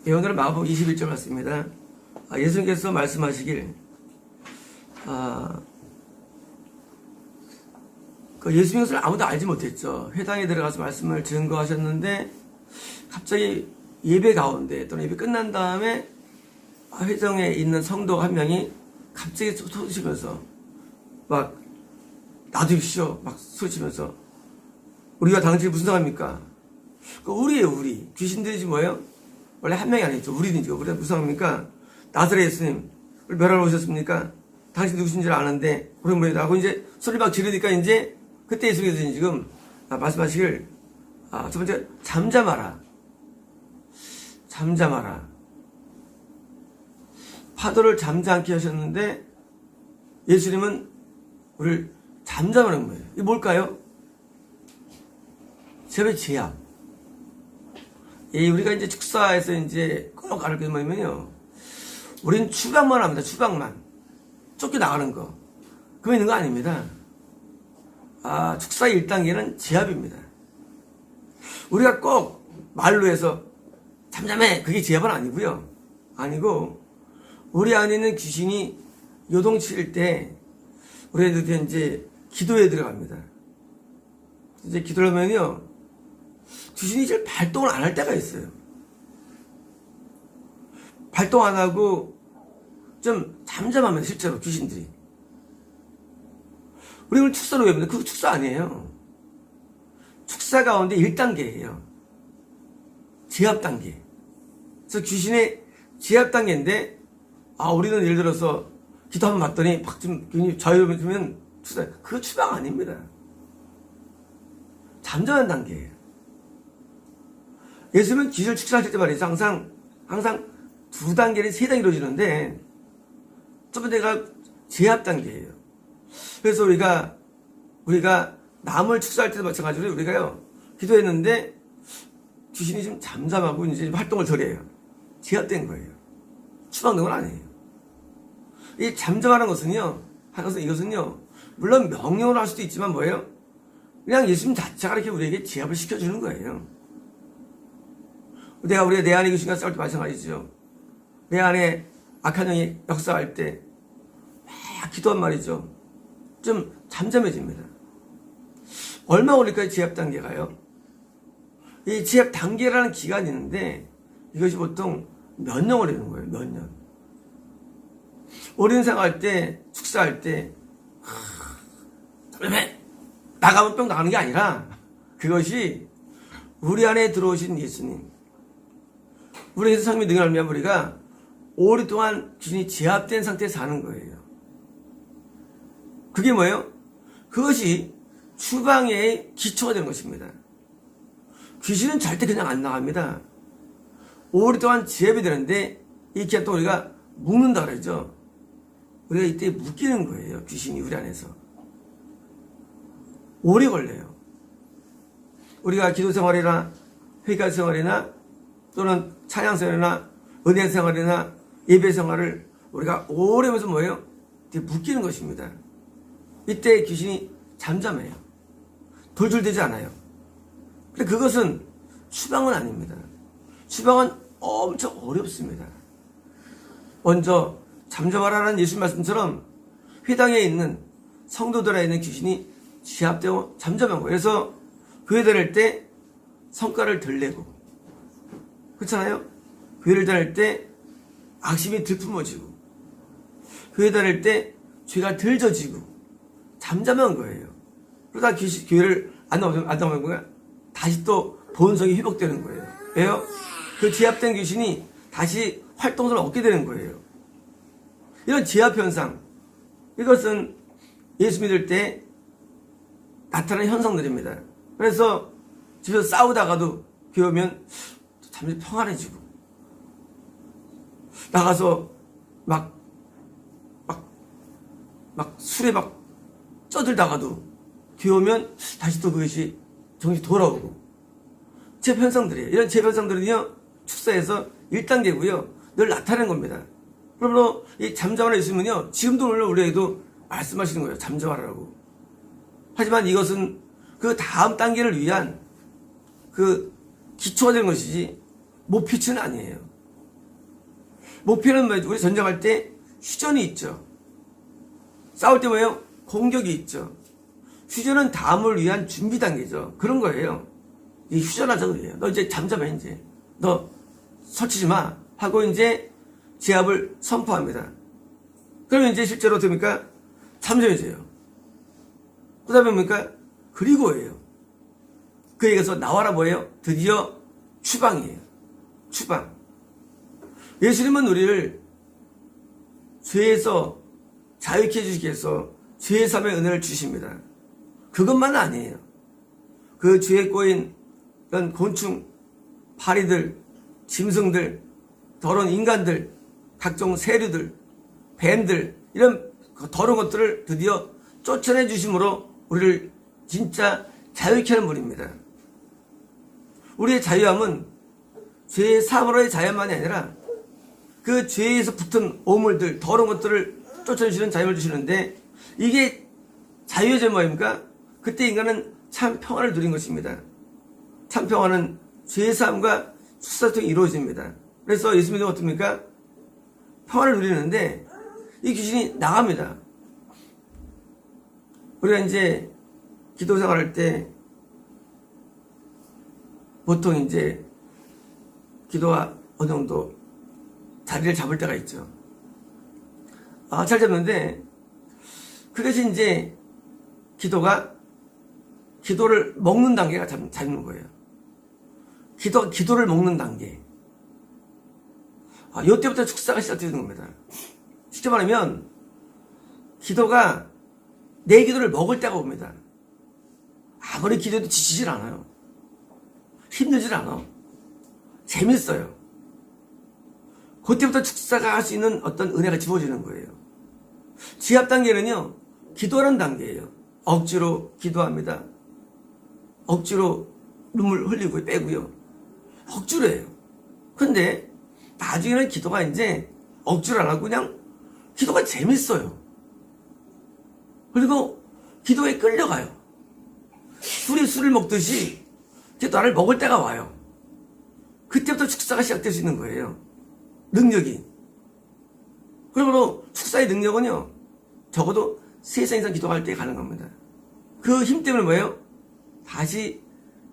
예, 오늘은 마가복음 21절 말씀입니다. 예수님께서 말씀하시길, 그 예수님의 것을 아무도 알지 못했죠. 회당에 들어가서 말씀을 증거하셨는데 갑자기 예배 가운데 또는 예배 끝난 다음에 회당에 있는 성도 한 명이 갑자기 소리치면서 막 놔두십시오 막 소리치면서, 우리가 당신이 무슨 상관입니까? 우리예요, 우리. 귀신들이지 뭐예요? 원래 한 명이 아니죠. 우리는요. 우리가 무슨 상관입니까? 나사렛 예수님, 우리 멸하러 오셨습니까? 당신 누구신지 아는데 우리 뭐예요? 하고 이제 소리 막 지르니까 이제 그때 예수님께서 지금 말씀하시길, 첫 번째, 잠잠하라. 잠잠하라. 파도를 잠잠케 하셨는데 예수님은 우리를 잠잠하는 거예요. 이게 뭘까요? 제압. 우리가 이제 축사에서 이제 꼭 알게 뭐냐면요, 우리는 추방만 합니다. 추방만. 쫓겨나가는 거. 그거 있는 거 아닙니다. 축사의 1단계는 제압입니다. 우리가 꼭 말로 해서 잠잠해, 그게 제압은 아니고요. 아니고, 우리 안에 있는 귀신이 요동칠 때 우리가 이제 기도에 들어갑니다. 이제 기도를 하면요, 귀신이 잘 발동을 안 할 때가 있어요. 발동 안 하고 좀 잠잠하면 실제로 귀신들이. 우리는 축사로 외우는데 그거 축사 아니에요. 축사 가운데 1단계예요. 제압 단계. 그래서 귀신의 제압 단계인데, 우리는 예를 들어서 기도 한번 받더니 막 좀 괜히 자유로워지면 축사, 그거 추방 아닙니다. 잠잠한 단계예요. 예수님은 기절 축사할 때 말이죠. 항상 2단계는 3단계로 이루어지는데, 첫 번째가 제압 단계예요. 그래서 우리가 남을 축사할 때도 마찬가지로 우리가요, 기도했는데 귀신이 좀 잠잠하고 이제 활동을 덜 해요. 제압된 거예요. 추방된 건 아니에요. 이 잠잠하는 것은요, 이것은요, 물론 명령으로 할 수도 있지만 뭐예요? 그냥 예수님 자체가 이렇게 우리에게 제압을 시켜주는 거예요. 우리가 내 안에 귀신과 싸울 때 마찬가지죠. 내 안에 악한 영이 역사할 때 막 기도한 말이죠. 좀 잠잠해집니다. 얼마 걸릴까요? 제압 단계가요. 이 제압 단계라는 기간이 있는데 이것이 보통 몇 년 걸리는 거예요. 몇 년. 어린 생활할 때, 축사할 때 나가면 뿅 나가는 게 아니라, 그것이 우리 안에 들어오신 예수님, 우리에서 성령의 능력을 알면 우리가 오랫동안 귀신이 제압된 상태에서 사는 거예요. 그게 뭐예요? 그것이 추방의 기초가 되는 것입니다. 귀신은 절대 그냥 안 나갑니다. 오랫동안 제압이 되는데, 이 기간 동안 우리가 묶는다 그러죠. 우리가 이때 묶이는 거예요. 귀신이 우리 안에서. 오래 걸려요. 우리가 기도 생활이나 회개 생활이나 또는 찬양 생활이나 은혜 생활이나 예배 생활을 우리가 오래 하면서 뭐예요? 묶이는 것입니다. 이때 귀신이 잠잠해요. 돌줄되지 않아요. 근데 그것은 추방은 아닙니다. 추방은 엄청 어렵습니다. 먼저 잠잠하라는 예수님 말씀처럼 회당에 있는 성도들에 있는 귀신이 제압되고 잠잠한 거예요. 그래서 교회 다닐 때 성과를 덜 내고, 그렇잖아요? 교회를 다닐 때 악심이 덜 품어지고, 교회 다닐 때 죄가 덜 져지고, 잠잠한 거예요. 그러다 교회를 안 나오는 거야. 다시 또 본성이 회복되는 거예요. 왜요? 그 제압된 귀신이 다시 활동성을 얻게 되는 거예요. 이런 제압 현상, 이것은 예수 믿을 때 나타나는 현상들입니다. 그래서 집에서 싸우다가도 교회 오면 잠시 평안해지고, 나가서 막 술에 막 쪄들다가도 교회 오면 다시 또 그것이 정신 돌아오고, 제압 현상들이에요. 이런 제압 현상들은요, 축사에서 1단계고요. 늘 나타나는 겁니다. 그러므로 이 잠잠하라 있으면요, 지금도 물론 우리에게도 말씀하시는 거예요. 잠잠하라고. 하지만 이것은 그 다음 단계를 위한 그 기초가 되는 것이지 목표치는 아니에요. 목표는 뭐예요? 우리 전쟁할 때 휴전이 있죠. 싸울 때 뭐예요? 공격이 있죠. 휴전은 다음을 위한 준비 단계죠. 그런 거예요. 이 휴전하자고 그래요. 너 이제 잠잠해, 이제. 너 설치지 마. 하고 이제 제압을 선포합니다. 그러면 이제 실제로 됩니까? 잠잠해져요. 그 다음에 뭡니까? 그리고예요. 그 얘기에서 나와라 뭐예요? 드디어 추방이에요. 추방. 예수님은 우리를 죄에서 자유케 해주시기 위해서 죄의 삶의 은혜를 주십니다. 그것만 아니에요. 그 죄에 꼬인 그런 곤충, 파리들, 짐승들, 더러운 인간들, 각종 세류들, 뱀들, 이런 더러운 것들을 드디어 쫓아내 주심으로 우리를 진짜 자유케 하는 분입니다. 우리의 자유함은 죄의 사함으로의 자유만이 아니라 그 죄에서 붙은 오물들, 더러운 것들을 쫓아내주시는 자유를 주시는데, 이게 자유의 제 뭐입니까? 그때 인간은 참 평안을 누린 것입니다. 참 평안은 죄의 사함과 수사를 통해 이루어집니다. 그래서 예수님은 어떻습니까? 평안을 누리는데 이 귀신이 나갑니다. 우리가 이제 기도 생활할 때 보통 이제 기도가 어느 정도 자리를 잡을 때가 있죠. 잘 잡는데 그 대신 이제 기도를 먹는 단계가 잡는 거예요. 기도를 먹는 단계. 이때부터 축사가 시작되는 겁니다. 쉽게 말하면 기도가 내 기도를 먹을 때가 옵니다. 아무리 기도해도 지치질 않아요. 힘들질 않아. 재밌어요. 그때부터 축사가 할 수 있는 어떤 은혜가 주어지는 거예요. 지압 단계는요, 기도하는 단계예요. 억지로 기도합니다. 억지로 눈물 흘리고 빼고요. 억지로 해요. 근데 나중에는 기도가 이제 억지로 안 하고 그냥 기도가 재밌어요. 그리고 기도에 끌려가요. 술이 술을 먹듯이 나를 먹을 때가 와요. 그때부터 축사가 시작될 수 있는 거예요. 능력이. 그러므로 축사의 능력은요, 적어도 3살 이상 기도할 때 가는 겁니다. 그 힘 때문에 뭐예요? 다시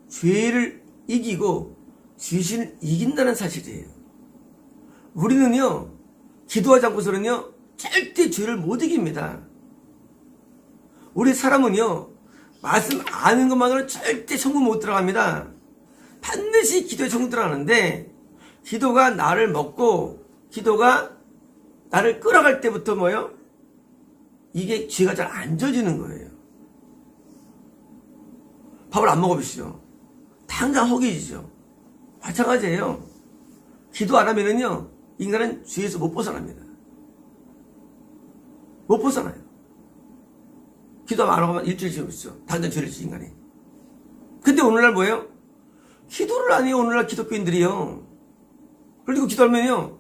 죄를 이기고 귀신을 이긴다는 사실이에요. 우리는요, 기도하지 않고서는요, 절대 죄를 못 이깁니다. 우리 사람은요, 말씀 아는 것만으로는 절대 천국 못 들어갑니다. 반드시 기도에 천국 들어가는데, 기도가 나를 먹고, 기도가 나를 끌어갈 때부터 뭐예요? 이게 죄가 잘 안 져지는 거예요. 밥을 안 먹어보시죠. 당장 허기지죠. 마찬가지예요. 기도 안 하면은요, 인간은 죄에서 못 벗어납니다. 못 벗어나요. 기도 안 하면 일주일 지나보시죠. 당장 죄를 지 인간이. 근데 오늘날 뭐예요? 기도를 안 해요. 오늘날 기독교인들이요. 그리고 기도하면요,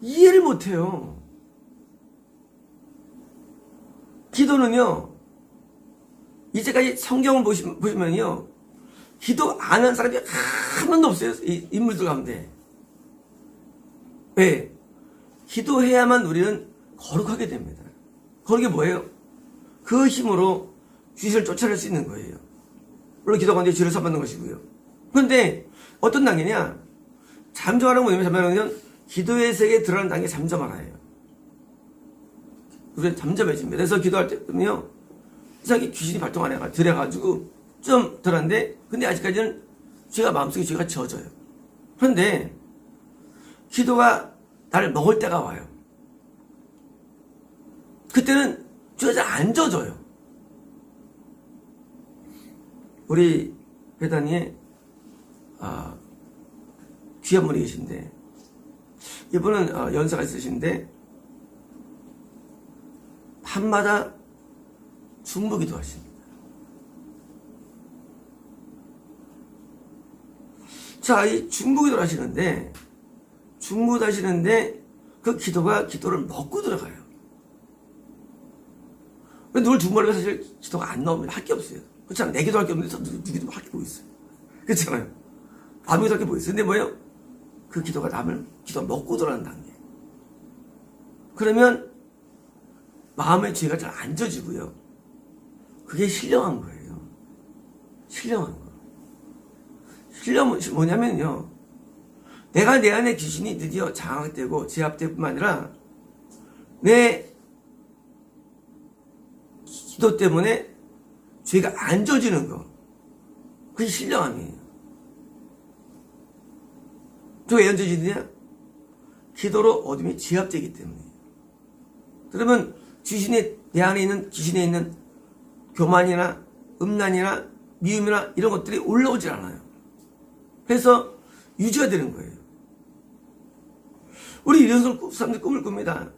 이해를 못 해요. 기도는요, 이제까지 성경을 보시면요, 기도 안 하는 사람이 한 명도 없어요. 이 인물들 가운데. 왜? 기도해야만 우리는 거룩하게 됩니다. 거룩이 뭐예요? 그 힘으로 귀신을 쫓아낼 수 있는 거예요. 물론 기도가 이제 죄를 사받는 것이고요. 그런데 어떤 단계냐? 잠잠하는 건 뭐냐면, 잠잠하면 기도의 세계에 들어가는 단계 잠잠하라예요. 우리는 잠잠해집니다. 그래서 기도할 때는요, 이상하게 귀신이 발동 안 해가 들여가지고 좀 들었는데, 근데 아직까지는 죄가 마음속에 죄가 져져요. 그런데 기도가 나를 먹을 때가 와요. 그때는 죄가 잘 안 져져요. 우리 회단위에 귀한 분이 계신데, 이분은 연세가 있으신데 밤마다 중보기도 하십니다. 자, 이 중보기도를 하시는데 그 기도를 먹고 들어가요. 누굴 중보하면 사실 기도가 안 나옵니다. 할 게 없어요. 그렇잖아요. 내 기도할 게 없는데 누구도 할 게 뭐 있어요. 그렇잖아요. 아무것도 할 게 뭐 있어요. 근데 뭐예요? 그 기도가 남을 기도 먹고 들어가는 단계. 그러면 마음의 죄가 잘 안 져지고요. 그게 신령한 거예요. 신령한 거. 신령은 뭐냐면요. 내가 내 안에 귀신이 드디어 장악되고 제압될 뿐만 아니라 내 기도 때문에 죄가 안 져지는 거. 그게 신령함이에요. 또 왜 안 져지느냐? 기도로 어둠이 제압되기 때문에. 그러면 내 안에 있는 귀신에 있는 교만이나 음란이나 미움이나 이런 것들이 올라오질 않아요. 그래서 유지가 되는 거예요. 우리 이런 사람들 꿈을 꿉니다.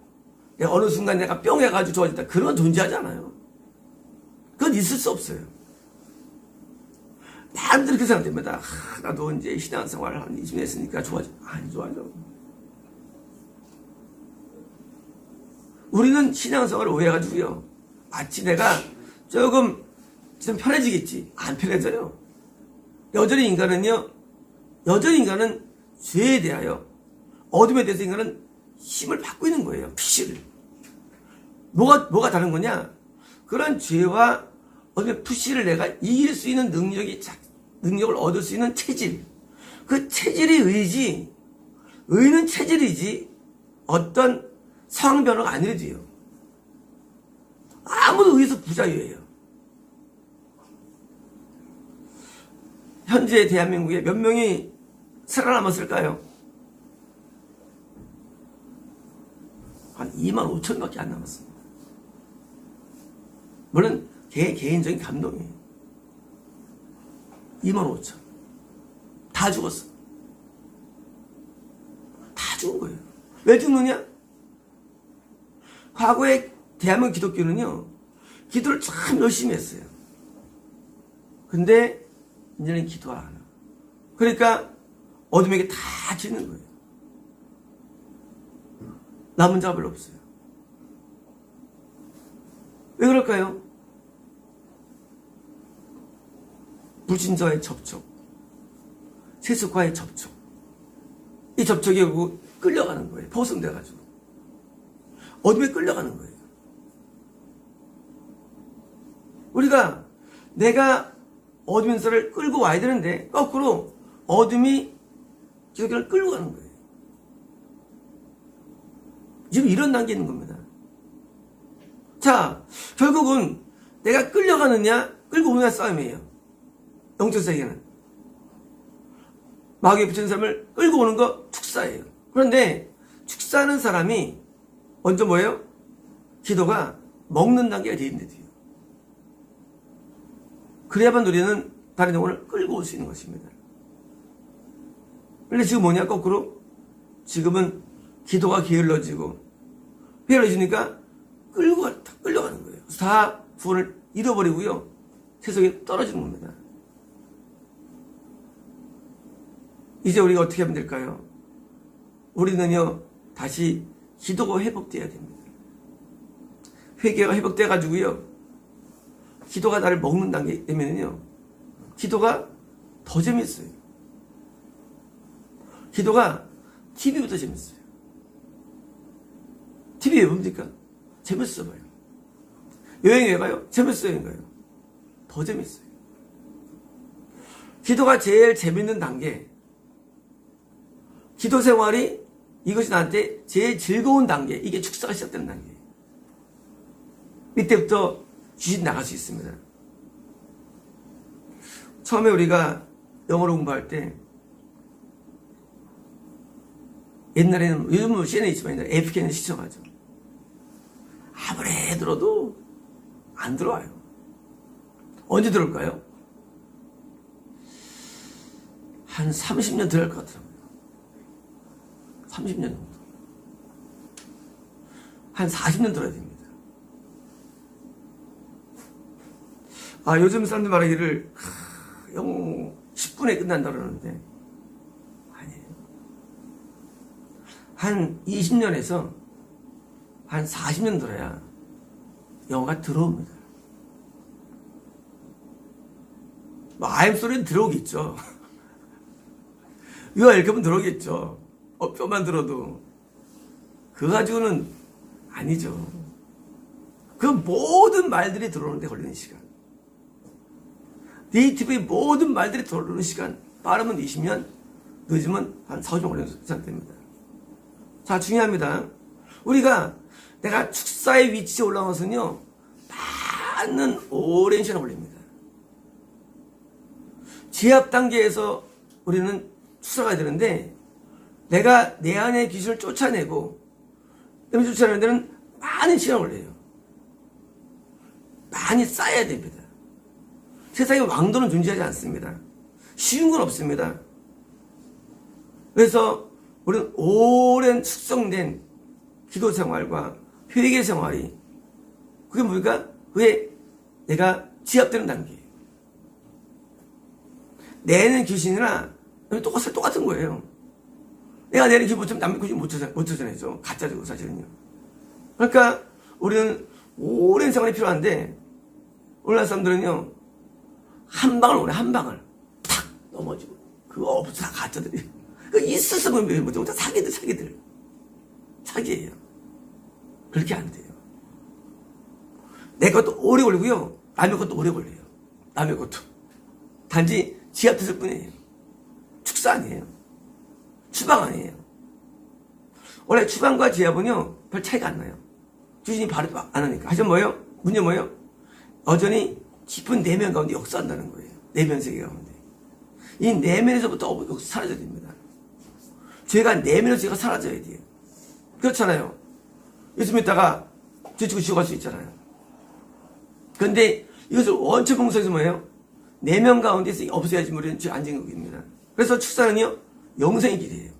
어느 순간 내가 뿅 해가지고 좋아졌다. 그런 건 존재하지 않아요. 그건 있을 수 없어요. 사람들이 그렇게 생각됩니다. 나도 이제 신앙생활을 한 20년 했으니까 좋아져. 안 좋아져. 우리는 신앙생활을 오해해가지고요. 마치 내가 조금 좀 편해지겠지. 안 편해져요. 여전히 인간은 죄에 대하여, 어둠에 대해서 인간은 힘을 받고 있는 거예요. 푸시를. 뭐가 다른 거냐? 그런 죄와 어둠의 푸시를 내가 이길 수 있는 능력을 얻을 수 있는 체질. 그 체질이 의는 체질이지 어떤 상황 변화가 아니래도요. 아무도 의에서 부자유예요. 현재 대한민국에 몇 명이 살아남았을까요? 한 2만 5천밖에 안 남았습니다. 물론 개인적인 감동이에요. 2만 5천. 다 죽었어. 다 죽은 거예요. 왜 죽느냐? 과거에 대한민국 기독교는요, 기도를 참 열심히 했어요. 근데 이제는 기도 안 해요. 그러니까 어둠에게 다 지는 거예요. 남은 자가 별로 없어요. 왜 그럴까요? 불신자와의 접촉, 세속과의 접촉, 이 접촉이 결국 끌려가는 거예요. 보성돼가지고 어둠에 끌려가는 거예요. 우리가 내가 어둠의 인사를 끌고 와야 되는데 거꾸로 어둠이 기독교를 끌고 가는 거예요. 지금 이런 단계에 있는 겁니다. 자, 결국은 내가 끌려가느냐 끌고 오느냐 싸움이에요. 영적 세계는 마귀에 붙인 사람을 끌고 오는 거 축사예요. 그런데 축사하는 사람이 먼저 뭐예요? 기도가 먹는 단계가 되어 있는데요. 그래야만 우리는 다른 영혼을 끌고 올 수 있는 것입니다. 그런데 지금 뭐냐? 거꾸로 지금은 기도가 게을러지니까 끌려가는 거예요. 다 구원을 잃어버리고요. 세상에 떨어지는 겁니다. 이제 우리가 어떻게 하면 될까요? 우리는요, 다시 기도가 회복돼야 됩니다. 회개가 회복돼가지고요, 기도가 나를 먹는 단계 되면요, 기도가 더 재밌어요. 기도가 TV보다 재밌어요. TV 왜 봅니까? 재밌어 봐요. 여행 왜 가요? 재밌어 여행 가요. 더 재밌어요. 기도가 제일 재밌는 단계, 기도 생활이 이것이 나한테 제일 즐거운 단계, 이게 축사가 시작되는 단계예요. 이때부터 귀신 나갈 수 있습니다. 처음에 우리가 영어를 공부할 때, 옛날에는, 요즘은 CNN 있지만 옛날에 AFK는 시청하죠. 아무리 들어도 안 들어와요. 언제 들어올까요? 한 30년 들어갈 것 같더라고요. 30년 정도. 한 40년 들어야 됩니다. 요즘 사람들 말하기를 영어 10분에 끝난다 그러는데 아니에요. 한 20년에서 한 40년 들어야 영어가 들어옵니다. I'm sorry는 들어오겠죠. You are welcome은 들어오겠죠. 뼈만 들어도. 그거 가지고는 아니죠. 그 모든 말들이 들어오는데 걸리는 시간. 네이티브의 모든 말들이 들어오는 시간. 빠르면 20년, 늦으면 한 4, 5년 걸리는 상태입니다. 자, 중요합니다. 우리가 내가 축사의 위치에 올라가서는요, 많은 오랜 시간이 걸립니다. 제압 단계에서 우리는 축사가 되는데, 내가 내 안의 귀신을 쫓아내고, 쫓아내는 데는 많은 시간이 걸려요. 많이 쌓여야 됩니다. 세상에 왕도는 존재하지 않습니다. 쉬운 건 없습니다. 그래서 우리는 오랜 숙성된 기도 생활과 회개 생활이, 그게 뭡니까? 그게 내가 지압되는 단계예요. 내는 귀신이나 똑같은 거예요. 내가 내는 귀신 못하면 남의 귀신 못 찾아내죠. 가짜죠, 사실은요. 그러니까 우리는 오랜 생활이 필요한데, 오늘날 사람들은요, 한 방을 오래, 한 방을 탁 넘어지고, 그거 없어, 다 가짜들이. 그 있어서 보면 못하고 다 사기들. 사기예요. 그렇게 안 돼요. 내 것도 오래 걸리고요, 남의 것도 오래 걸려요. 남의 것도. 단지 지압됐을 뿐이에요. 축사 아니에요. 추방 아니에요. 원래 추방과 지압은요, 별 차이가 안 나요. 귀신이 바로 안 하니까. 하지만 뭐예요? 문제 뭐예요? 여전히 깊은 내면 가운데 역사한다는 거예요. 내면 세계 가운데. 이 내면에서부터 여기서 사라져야 됩니다. 죄가 내면에서 죄가 사라져야 돼요. 그렇잖아요. 예수 믿다가 죄 지고 지옥 갈 수 있잖아요. 그런데 이것을 원천 봉사해서 뭐예요? 내면 가운데서 없애야지 우리는 죄 안 짓는 겁니다. 그래서 축사는요, 영생의 길이에요.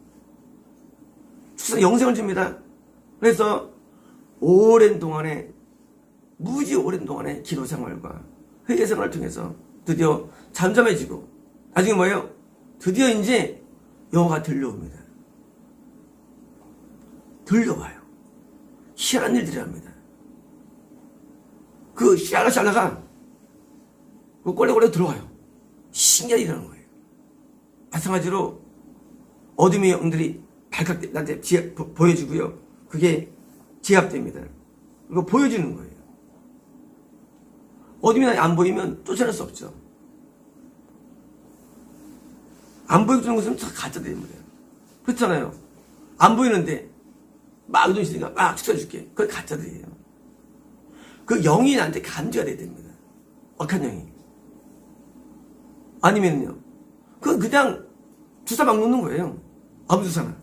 축사는 영생을 줍니다. 그래서 오랜 동안에, 무지 오랜 동안에 기도 생활과 회개 생활을 통해서 드디어 잠잠해지고, 나중에 뭐예요? 드디어 이제 영어가 들려옵니다. 들려와요. 희한한 일들이 합니다. 그 샬라샬라가 그 꼴레꼴레 들어와요. 신기하게 일어나는 거예요. 마찬가지로 어둠의 영들이 발칵 나한테 보여주고요. 그게 제압됩니다. 그리고 보여주는 거예요. 어둠이 안 보이면 쫓아낼 수 없죠. 안 보여주는 것은 다 가짜들입니다. 그렇잖아요. 안 보이는데 막 돈 있으니까 막 축사해줄게. 그건 가짜들이에요. 그 영이 나한테 감지가 돼야 됩니다. 억한 영이. 아니면요, 그건 그냥 주사 막 놓는 거예요. 아무 주사나.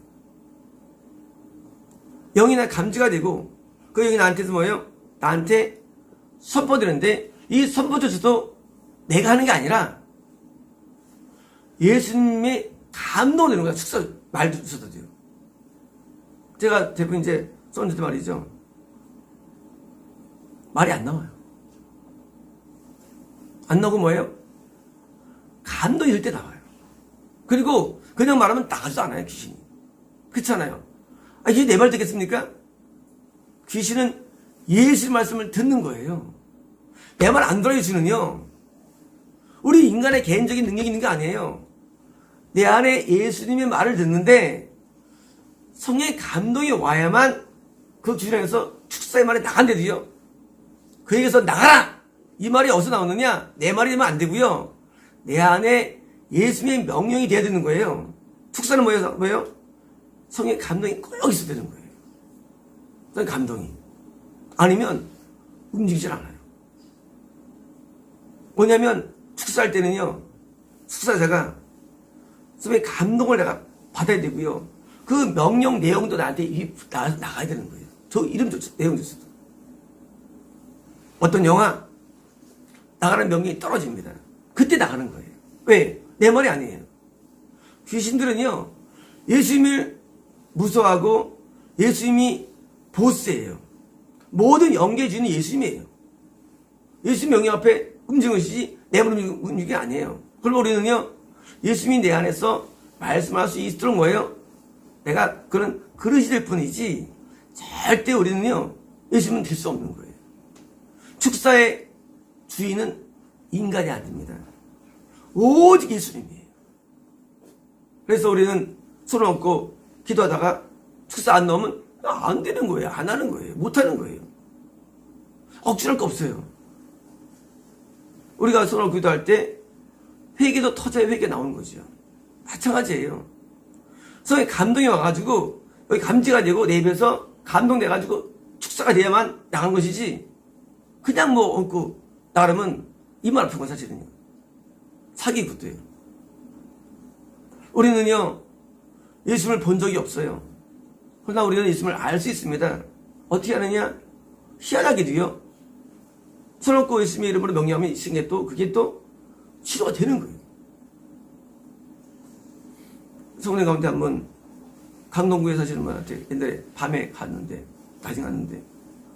영이 나 감지가 되고, 그 영이 나한테서 뭐예요? 나한테 선포되는데, 이 선포조차도 내가 하는 게 아니라 예수님의 감동을 내는 거야. 축사 말도 써도 돼요. 제가 대부분 이제 썼는데 말이죠. 말이 안 나와요. 안 나오고 뭐예요? 감동이 들 때 나와요. 그리고 그냥 말하면 나가지도 않아요, 귀신이. 그렇잖아요. 아, 이게 내 말 듣겠습니까? 귀신은 예수의 말씀을 듣는 거예요. 내 말 안 들어요, 귀신은요. 우리 인간의 개인적인 능력이 있는 게 아니에요. 내 안에 예수님의 말을 듣는데 성령의 감동이 와야만 그 귀신에서 축사의 말이 나간대도요. 그에게서 나가라! 이 말이 어디서 나오느냐? 내 말이 되면 안 되고요. 내 안에 예수님의 명령이 돼야 되는 거예요. 축사는 뭐예요? 성령의 감동이 꼭 있어야 되는 거예요. 그 감동이. 아니면 움직이질 않아요. 뭐냐면 축사할 때는요, 축사자가 성령의 감동을 내가 받아야 되고요. 그 명령 내용도 나한테 나가야 되는 거예요. 저 이름조차, 내용조차도. 어떤 영화, 나가는 명령이 떨어집니다. 그때 나가는 거예요. 왜? 내 말이 아니에요. 귀신들은요, 예수님을 무서워하고 예수님이 보스예요. 모든 영계의 주인은 예수님이에요. 예수님 명령 앞에 움직이는 것이지 내 몸을 움직이는 게 아니에요. 그럼 우리는요, 예수님이 내 안에서 말씀할 수 있도록 뭐예요? 내가 그런 그릇이 될 뿐이지 절대 우리는요, 예수님은 될 수 없는 거예요. 축사의 주인은 인간이 아닙니다. 오직 예수님이에요. 그래서 우리는 손을 얹고 기도하다가 축사 안 넣으면 안 되는 거예요. 안 하는 거예요. 못 하는 거예요. 억지할 거 없어요. 우리가 서로 기도할 때 회개도 터져야 회개 나오는 거죠. 마찬가지예요. 성에 감동이 와가지고 여기 감지가 되고 내 입에서 감동돼가지고 축사가 돼야만 나간 것이지, 그냥 뭐 얹고 나가면 이만 아픈 건 사실은요. 사기꾼도예요. 우리는요 예수님을 본 적이 없어요. 그러나 우리는 예수님을 알 수 있습니다. 어떻게 하느냐? 희한하게도요, 손없고 예수님의 이름으로 명령하면 있은 게 또 그게 또 치료가 되는 거예요. 성령 가운데 한번 강동구에 사시는 분한테 옛날에 밤에 갔는데, 낮에 갔는데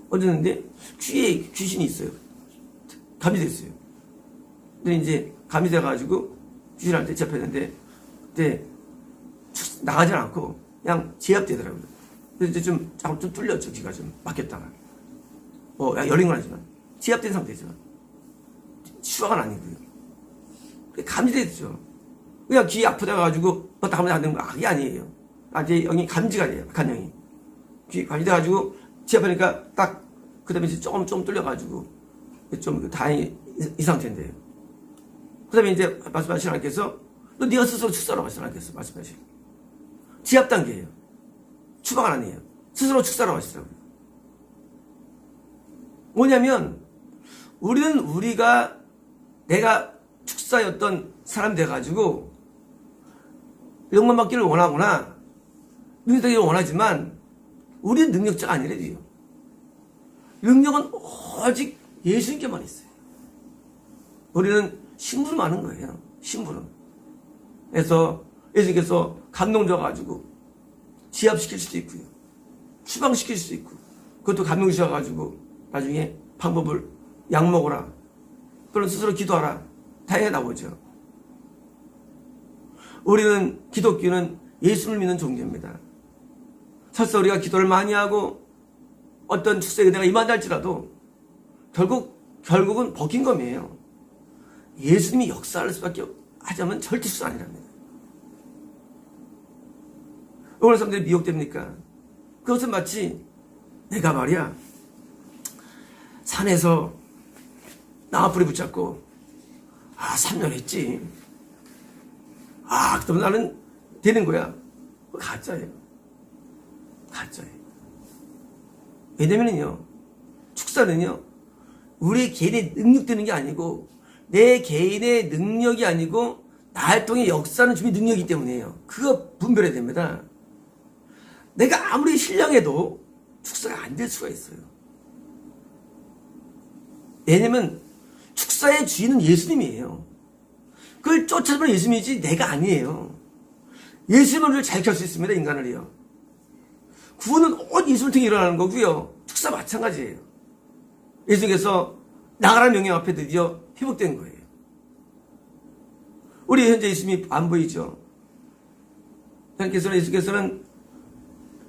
어쨌는데 귀에 귀신이 있어요. 감지됐어요. 근데 이제 감지돼가지고 귀신한테 잡혔는데 그때 나가지 않고 그냥 제압되더라고요. 그래서 이제 좀 뚫렸죠. 귀가 좀 막혔다가 열린 건 아니지만 제압된 상태죠. 치화가 아니고요. 감지됐죠. 그냥 귀 아프다 가지고 딱 하면 안 되는 거, 그게 아니에요. 이제 영이 감지가 돼요. 약한 영이 귀 감지돼가지고 제압하니까 딱 그다음에 이제 조금 뚫려가지고 좀 다행히 이 상태인데요. 그다음에 이제 말씀하신 하나님께서 너 네가 스스로 축사라고 하시는 하나님께서 말씀하시고, 제압 단계예요. 추방은 아니에요. 스스로 축사라고 하시더라고요. 뭐냐면 우리는 우리가 내가 축사였던 사람 돼가지고 영광 받기를 원하거나 능력되기를 원하지만 우리는 능력자가 아니래요. 능력은 오직 예수님께만 있어요. 우리는 신분을 아는 거예요. 신분은. 그래서 예수님께서 감동 줘가지고 지압시킬 수도 있고요. 추방시킬 수도 있고, 그것도 감동 주셔가지고 나중에 방법을 약 먹어라 또는 스스로 기도하라 다 해 나오죠. 우리는 기독교는 예수를 믿는 종교입니다. 설사 우리가 기도를 많이 하고 어떤 축사의 은혜가 임한다 할지라도 결국은 버킹검이에요. 예수님이 역사할 수밖에 하자면 절대 수가 아니랍니다. 오늘 사람들이 미혹됩니까? 그것은 마치 내가 말이야 산에서 나무뿌리 붙잡고 3년 했지. 그러면 나는 되는 거야. 가짜예요. 가짜예요. 왜냐면요, 축사는요 우리 개인의 능력되는 게 아니고 내 개인의 능력이 아니고 나를 통해 역사하는 주의 능력이기 때문에요. 그거 분별해야 됩니다. 내가 아무리 신령해도 축사가 안 될 수가 있어요. 왜냐면 축사의 주인은 예수님이에요. 그걸 쫓아주면 예수님이지 내가 아니에요. 예수님을 자유케 할 수 있습니다. 인간을요. 구원은 온 예수를 통해 일어나는 거고요. 축사 마찬가지예요. 예수님께서 나가라는 명령 앞에 드디어 회복된 거예요. 우리 현재 예수님이 안 보이죠. 예수께서는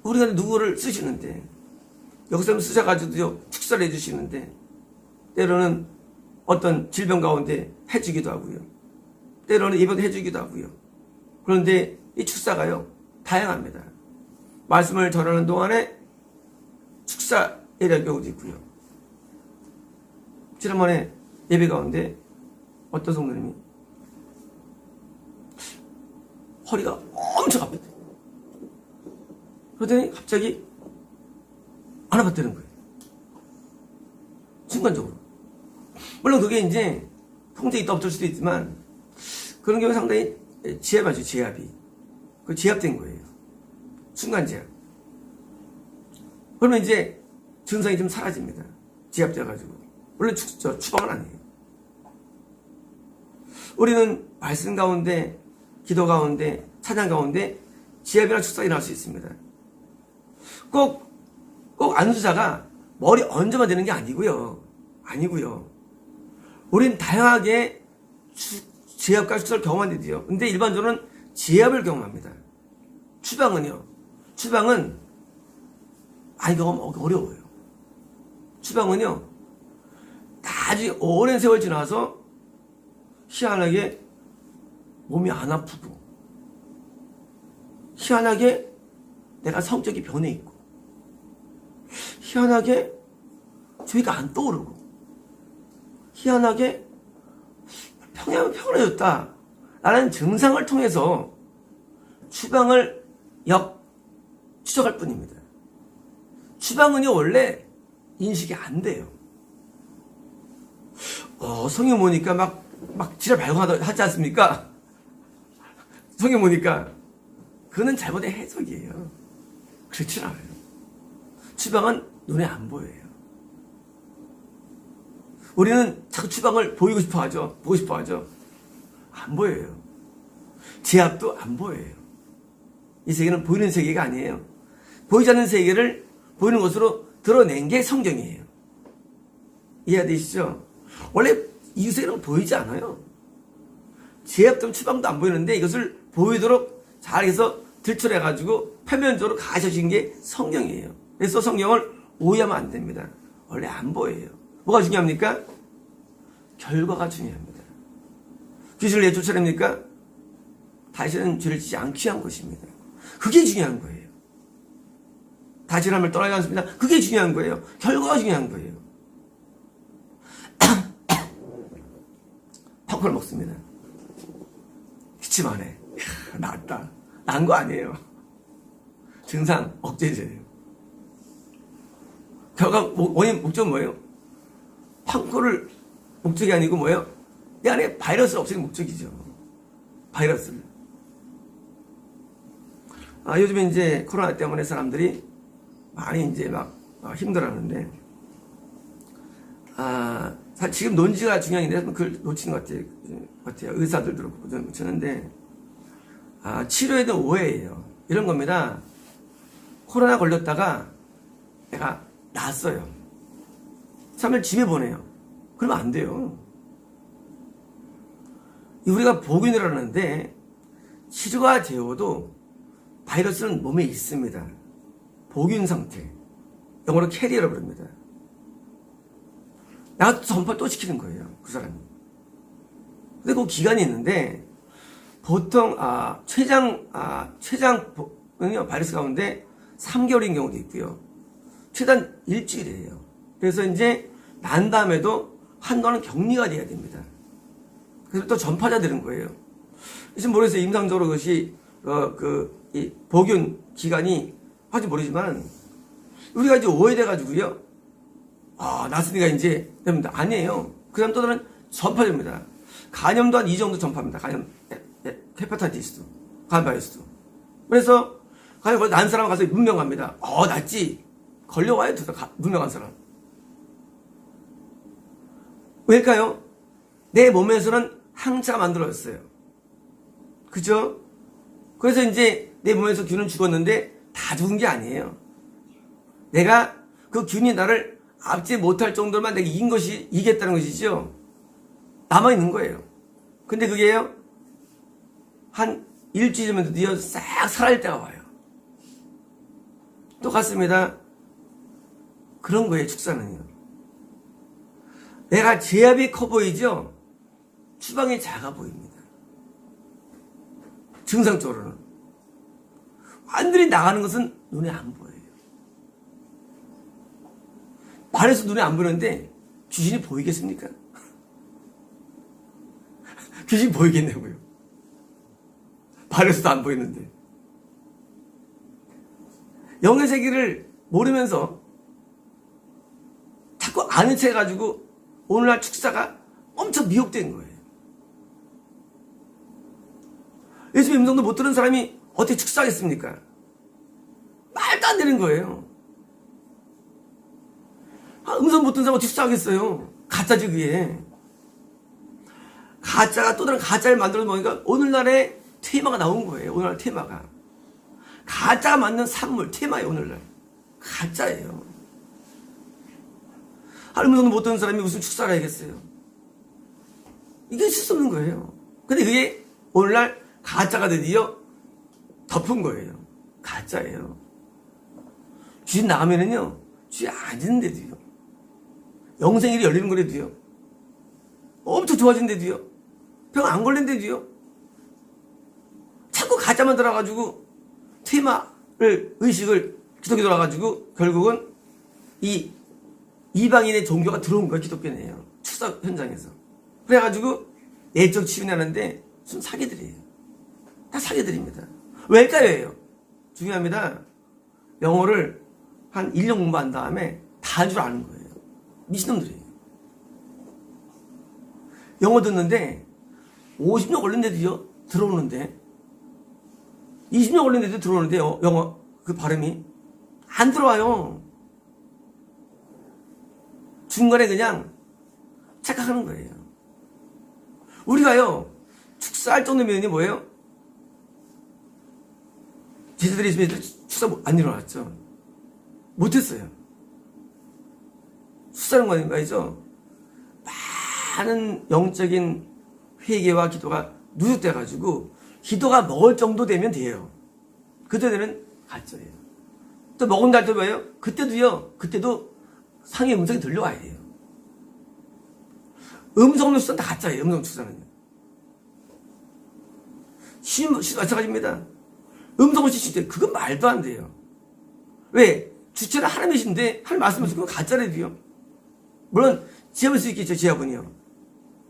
우리가 누구를 쓰시는데, 역사를 쓰셔가지고요 축사를 해주시는데, 때로는 어떤 질병 가운데 해주기도 하고요, 때로는 예배도 해주기도 하고요. 그런데 이 축사가요 다양합니다. 말씀을 전하는 동안에 축사 예배할 경우도 있고요. 지난번에 예배 가운데 어떤 성도님이 허리가 엄청 아팠대요. 그러더니 갑자기 안 아팠다는 거예요. 순간적으로. 물론 그게 이제 통제 있다 없을 수도 있지만 그런 경우 상당히 제압하죠. 제압이. 그 제압된 거예요. 순간 제압. 그러면 이제 증상이 좀 사라집니다. 제압돼가지고. 물론 추방은 아니에요. 우리는 말씀 가운데, 기도 가운데, 찬양 가운데 제압이나 축사가 일어날 수 있습니다. 꼭 안수자가 머리 얹어만 되는 게 아니고요. 우린 다양하게 제압과 축사를 경험하는데요. 근데 일반적으로는 제압을 경험합니다. 추방은 많이 경험하기 어려워요. 추방은요, 나중에 오랜 세월 지나서 희한하게 몸이 안 아프고, 희한하게 내가 성격이 변해 있고, 희한하게 죄가 안 떠오르고, 희한하게 평안해졌다 라는 증상을 통해서 추방을 추적할 뿐입니다. 추방은요 원래 인식이 안 돼요. 성경 보니까 막 지랄 발광하다 하지 않습니까? 성경 보니까 그거는 잘못된 해석이에요. 그렇지 않아요. 추방은 눈에 안 보여요. 우리는 자꾸 추방을 보이고 싶어 하죠. 보고 싶어 하죠. 안 보여요. 제압도 안 보여요. 이 세계는 보이는 세계가 아니에요. 보이지 않는 세계를 보이는 것으로 드러낸 게 성경이에요. 이해되시죠? 원래 이 세계는 보이지 않아요. 제압도 추방도 안 보이는데 이것을 보이도록 잘해서 들춰내가지고 표면적으로 가셔진 게 성경이에요. 그래서 성경을 오해하면 안 됩니다. 원래 안 보여요. 뭐가 중요합니까? 결과가 중요합니다. 귀신을 왜 쫓아냅니까? 다시는 죄를 짓지 않기 위한 것입니다. 그게 중요한 거예요. 다시는 함을 떠나지 않습니다. 그게 중요한 거예요. 결과가 중요한 거예요. 팝콘을 먹습니다. 기침 안 해. 나았다. 난 거 아니에요. 증상 억제제예요. 결과 원인 목적은 뭐예요? 팝콘을 목적이 아니고 뭐예요? 내 안에 바이러스를 없애는 목적이죠. 바이러스를. 요즘에 이제 코로나 때문에 사람들이 많이 이제 막 힘들어하는데, 사실 지금 논지가 중요한데 그걸 놓치는 것 같아요. 의사들도 그렇고 놓치는데, 치료에 대한 오해예요. 이런 겁니다. 코로나 걸렸다가 내가 났어요. 3일 집에 보내요. 그러면 안 돼요. 우리가 보균이라는데 치료가 되어도 바이러스는 몸에 있습니다. 보균 상태. 영어로 캐리어라고 부릅니다. 나가 전파 또 시키는 거예요. 그 사람이. 근데 그 기간이 있는데 보통 최장은요 바이러스 가운데 3개월인 경우도 있고요. 최단 일주일이에요. 그래서 이제 난 다음에도 한동안 격리가 돼야 됩니다. 그래서 또 전파자 되는 거예요. 지금 모르겠어요. 임상적으로 그것이 이 보균 기간이 하지 모르지만 우리가 이제 오해돼가지고요. 났으니까 이제 됩니다. 아니에요. 그 다음 또 다른 전파됩니다. 간염도 한 이 정도 전파입니다. 간염, 헤파타이티스도, 간바이러스도. 그래서 간염 난 사람 가서 문명 갑니다. 낫지. 걸려와요. 문명한 사람. 왜일까요? 내 몸에서는 항체가 만들어졌어요. 그죠? 그래서 이제 내 몸에서 균은 죽었는데 다 죽은 게 아니에요. 내가 그 균이 나를 압제 못할 정도로만 내가 이겼다는 것이죠. 남아있는 거예요. 근데 그게요, 한 일주일이면 드디어 싹 사라질 때가 와요. 똑같습니다. 그런 거예요, 축사는요. 내가 제압이 커 보이죠? 추방이 작아 보입니다. 증상적으로는. 완전히 나가는 것은 눈에 안 보여요. 발에서 눈에 안 보이는데 귀신이 보이겠습니까? 귀신이 보이겠냐고요. 발에서도 안 보이는데. 영의 세계를 모르면서 자꾸 아는 체 해가지고 오늘날 축사가 엄청 미혹된 거예요. 예수님 음성도 못 들은 사람이 어떻게 축사하겠습니까? 말도 안 되는 거예요. 음성 못 듣는 사람 어떻게 축사하겠어요? 가짜지 그게. 가짜가 또 다른 가짜를 만들어 보니까 오늘날의 테마가 나온 거예요. 오늘날 테마가. 가짜가 만든 산물 테마예요. 오늘날. 가짜예요. 음성도 못 듣는 사람이 무슨 축사를 해야겠어요? 이게 있을 수 없는 거예요. 근데 그게 오늘날 가짜가 드디어 덮은 거예요. 가짜예요. 귀신 나가면은요, 귀 아닌데도요. 영생일이 열리는 거래도요. 엄청 좋아진대도요. 병 안 걸린대도요. 자꾸 가짜만 들어가지고 테마를, 의식을 기독교 들어가가지고 결국은 이 이방인의 종교가 들어온 거예요. 기독교네요. 축사 현장에서. 그래가지고 내적 치유하는데 무슨 사기들이에요. 다 사기들입니다. 왜일까요? 중요합니다. 영어를 한 1년 공부한 다음에 다 할 줄 아는 거예요. 미친놈들이에요. 영어 듣는데 50년 걸린데도요 들어오는데 20년 걸린데도 들어오는데 영어 그 발음이 안 들어와요. 중간에 그냥 착각하는 거예요. 우리가요 축사할 정도면이 뭐예요? 제자들이 있으면 축사 안 일어났죠. 못했어요. 축사는 거 말이죠. 많은 영적인 회개와 기도가 누적돼가지고 기도가 먹을 정도 되면 돼요. 그때 되면 가짜예요. 또 먹은 날 또 뭐예요? 그때도 상의 음성이 들려와야 돼요. 음성 없는 축사는 다 가짜예요. 음성 축사는요. 시도 마찬가지입니다. 음성 없이 주체 그건 말도 안 돼요. 왜? 주체는 하나님이신데 하나님 말씀하시면 그건 가짜래도요. 물론 지어볼 수 있겠죠. 지하분이요.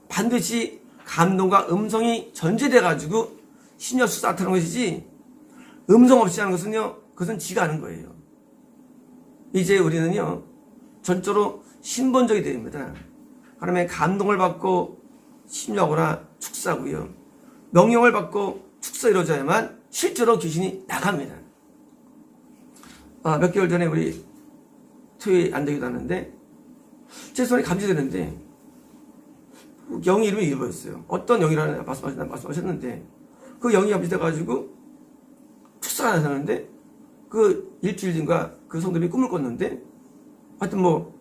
반드시 감동과 음성이 전제돼가지고 신여 축사 나타나는 것이지 음성 없이 하는 것은요. 그것은 지가 하는 거예요. 이제 우리는요. 전적으로 신본적이 됩니다. 하나님의 감동을 받고 신유하거나 축사고요. 명령을 받고 축사 이루어져야만 실제로 귀신이 나갑니다. 몇 개월 전에 우리 토요일 안되기도 하는데 제 손이 감지되는데 영이 이름이 잃어버렸어요. 어떤 영이라는 말씀하셨는데 그 영이 감지돼가지고 축사가 나타나는데 그 일주일 뒤인가 그 성도님이 꿈을 꿨는데 하여튼 뭐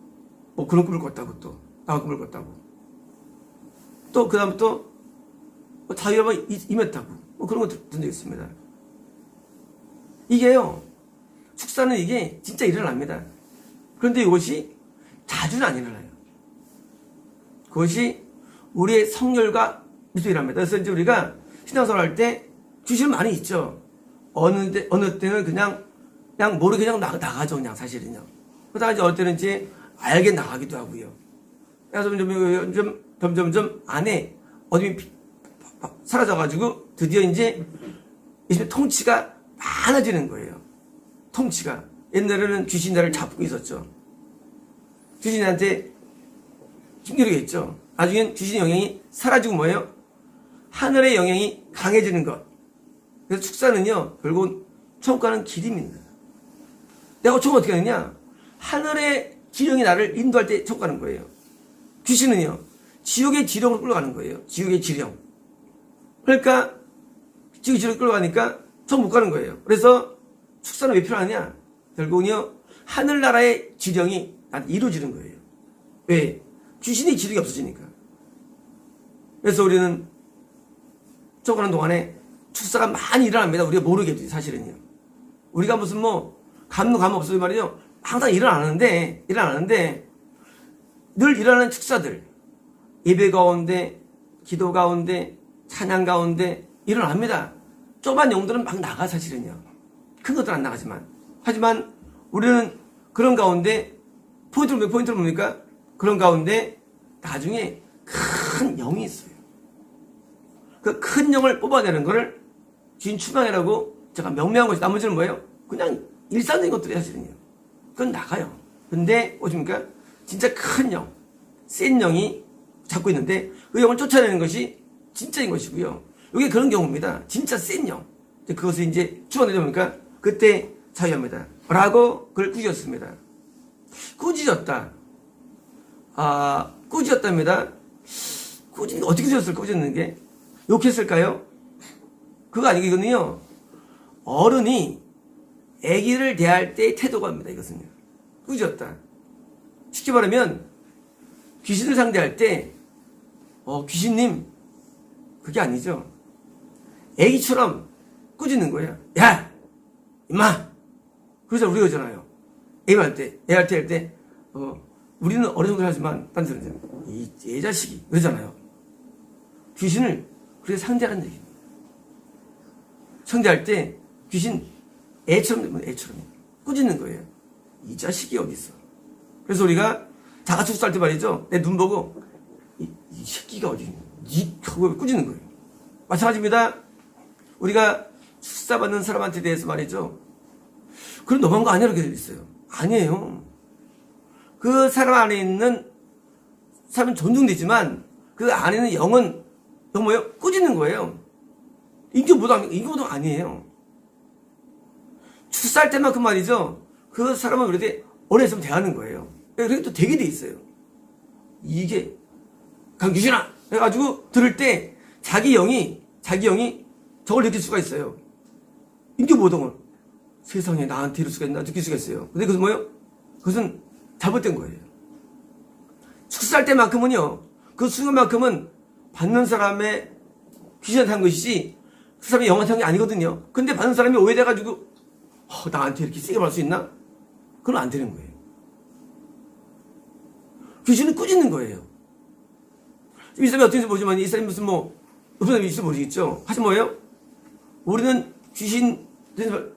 그런 꿈을 꿨다고 또 나가 꿈을 꿨다고 또 그 다음부터 자유가 임했다고 그런 거 든 적이 있습니다. 이게요 축사는 이게 진짜 일어납니다. 그런데 이것이 자주는 안 일어나요. 그것이 우리의 성열과 밑에 일어납니다. 그래서 이제 우리가 신앙생활 할 때 귀신 많이 있죠. 어느 때는 그냥 모르게 그냥 나가죠. 그냥 사실은요. 그러다가 이제 어느 때는 이제 알게 나가기도 하고요. 그래서 점점 안에 어둠이 사라져가지고 드디어 이제 통치가 많아지는 거예요. 통치가. 옛날에는 귀신이 나를 잡고 있었죠. 귀신이 나한테 힘들게 했죠. 나중엔 귀신의 영향이 사라지고 뭐예요? 하늘의 영향이 강해지는 것. 그래서 축사는요, 결국은 천국 가는 길입니다. 내가 천국 어떻게 하느냐? 하늘의 지령이 나를 인도할 때 천국 가는 거예요. 귀신은요, 지옥의 지령으로 끌어가는 거예요. 지옥의 지령. 그러니까, 지옥의 지령으로 끌어가니까 천국 못 가는 거예요. 그래서 축사는 왜 필요하냐? 결국은요, 하늘나라의 지령이 이루어지는 거예요. 왜? 귀신의 지령이 없어지니까. 그래서 우리는 천국 가는 동안에 축사가 많이 일어납니다. 우리가 모르겠지, 사실은요. 우리가 무슨 감동 없어도 말이죠. 항상 일어나는데, 늘 일어나는 축사들, 예배 가운데, 기도 가운데, 찬양 가운데 일어납니다. 조그만 영들은 막 나가, 사실은요. 큰 것들은 안 나가지만. 하지만 우리는 그런 가운데, 포인트는 뭡니까? 그런 가운데 나중에 큰 영이 있어요. 그 큰 영을 뽑아내는 거를 주인 추방이라고 제가 명명한 것이 나머지는 뭐예요? 그냥 일상적인 것들이 사실은요. 그건 나가요. 근데 보십니까? 진짜 큰 영, 센 영이 잡고 있는데 그 영을 쫓아내는 것이 진짜인 것이고요. 이게 그런 경우입니다. 진짜 센 영. 그것을 이제 추방내다 보니까 그때 자유합니다. 라고 그걸 꾸짖었습니다. 꾸짖었다. 꾸짖었답니다. 어떻게 꾸짖었을까? 꾸짖는 게 욕했을까요? 그거 아니거든요. 어른이 아기를 대할 때의 태도가 합니다. 이것은요. 꾸짖었다. 쉽게 말하면 귀신을 상대할 때 귀신님 그게 아니죠. 아기처럼 꾸짖는 거예요. 야! 임마! 그러자 우리가 그러잖아요. 애 할 때 우리는 어느 정도 하지만 딴 사람들은 이 자식이 그러잖아요. 귀신을 그렇게 상대하는 얘기입니다. 상대할 때 귀신 애처럼 꾸짖는 거예요. 이 자식이 어디 있어? 그래서 우리가 자가 축사할 때 말이죠. 내 눈 보고 이 새끼가 어디 이 하고 꾸짖는 거예요. 마찬가지입니다. 우리가 축사받는 사람한테 대해서 말이죠. 그럼 너무한 거 아니라고 되어 있어요. 아니에요. 그 사람 안에 있는 사람은 존중되지만 그 안에 있는 영은 뭐예요? 꾸짖는 거예요. 인격보다 아니에요. 축사할 때만큼 말이죠. 그 사람은 그렇게 어려서 대하는 거예요. 그렇게 또 되게 돼 있어요. 이게 강규신아 해가지고 들을 때 자기 영이 저걸 느낄 수가 있어요. 인격보동을 세상에 나한테 이럴 수가 있나 느낄 수가 있어요. 근데 그것은 뭐예요? 그것은 잘못된 거예요. 축사할 때만큼은요. 그 순간만큼은 받는 사람의 귀신한테 한 것이지 그 사람이 영한테 한 게 아니거든요. 근데 받는 사람이 오해돼가지고 나한테 이렇게 세게 말할 수 있나? 그건 안 되는 거예요. 귀신은 꾸짖는 거예요. 이 사람이 어떤지 모르지만 이 사람이 무슨 어떤 사람이 있을지 모르겠죠. 하지만 뭐예요? 우리는 귀신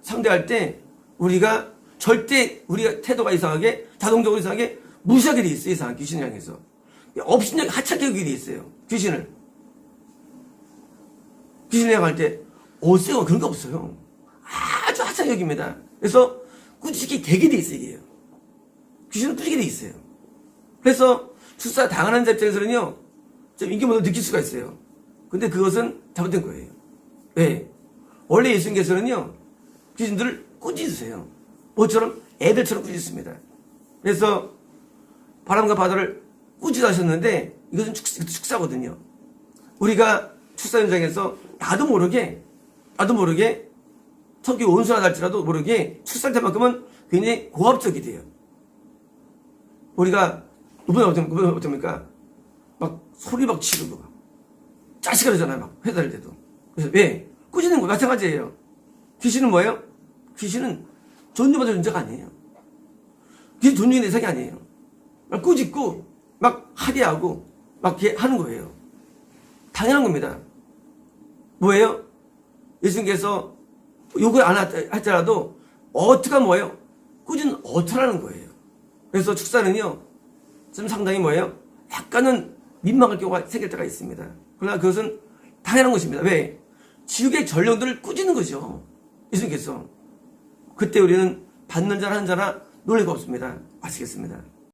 상대할 때 우리가 절대 우리가 태도가 이상하게 자동적으로 이상하게 무시하게 돼 있어요. 이상한 귀신을 향해서. 업신여기 하찮게 여기게 돼 있어요. 귀신을 향할 때 어세요 그런 거 없어요. 아주 하찮게 여깁니다. 그래서 꾸짖게 되게 돼 있어요. 이게요. 귀신은 꾸짖게 돼 있어요. 그래서 축사 당하는 자 입장에서는요. 좀 인격모독을 느낄 수가 있어요. 근데 그것은 잘못된 거예요. 왜? 원래 예수님께서는요. 귀신들을 꾸짖으세요. 뭐처럼? 애들처럼 꾸짖습니다. 그래서 바람과 바다를 꾸짖으셨는데 이것은 축사거든요. 우리가 축사 현장에서 나도 모르게 성격이 온순하다 할지라도 모르게 축사할 때만큼은 굉장히 고압적이 돼요. 우리가 이번에 어떻습니까? 막 소리 막 치르고 짜식을 하잖아요. 막 회사할 때도. 그래서 왜? 꾸짖는 거 마찬가지예요. 귀신은 뭐예요? 귀신은 존중받을 존재가 아니에요. 귀신 존중의 대상이 아니에요. 막 꾸짖고 막 하대하고 막 이렇게 하는 거예요. 당연한 겁니다. 뭐예요? 예수님께서 욕을 안 할지라도 어투가 뭐예요? 꾸짖는 어투라는 거예요. 그래서 축사는요 좀 상당히 뭐예요? 약간은 민망할 경우가 생길 때가 있습니다. 그러나 그것은 당연한 것입니다. 왜? 지옥의 전령들을 꾸짖는 거죠. 예수님께서. 그때 우리는 받는 자나 한 자나 놀래가 없습니다. 아시겠습니다.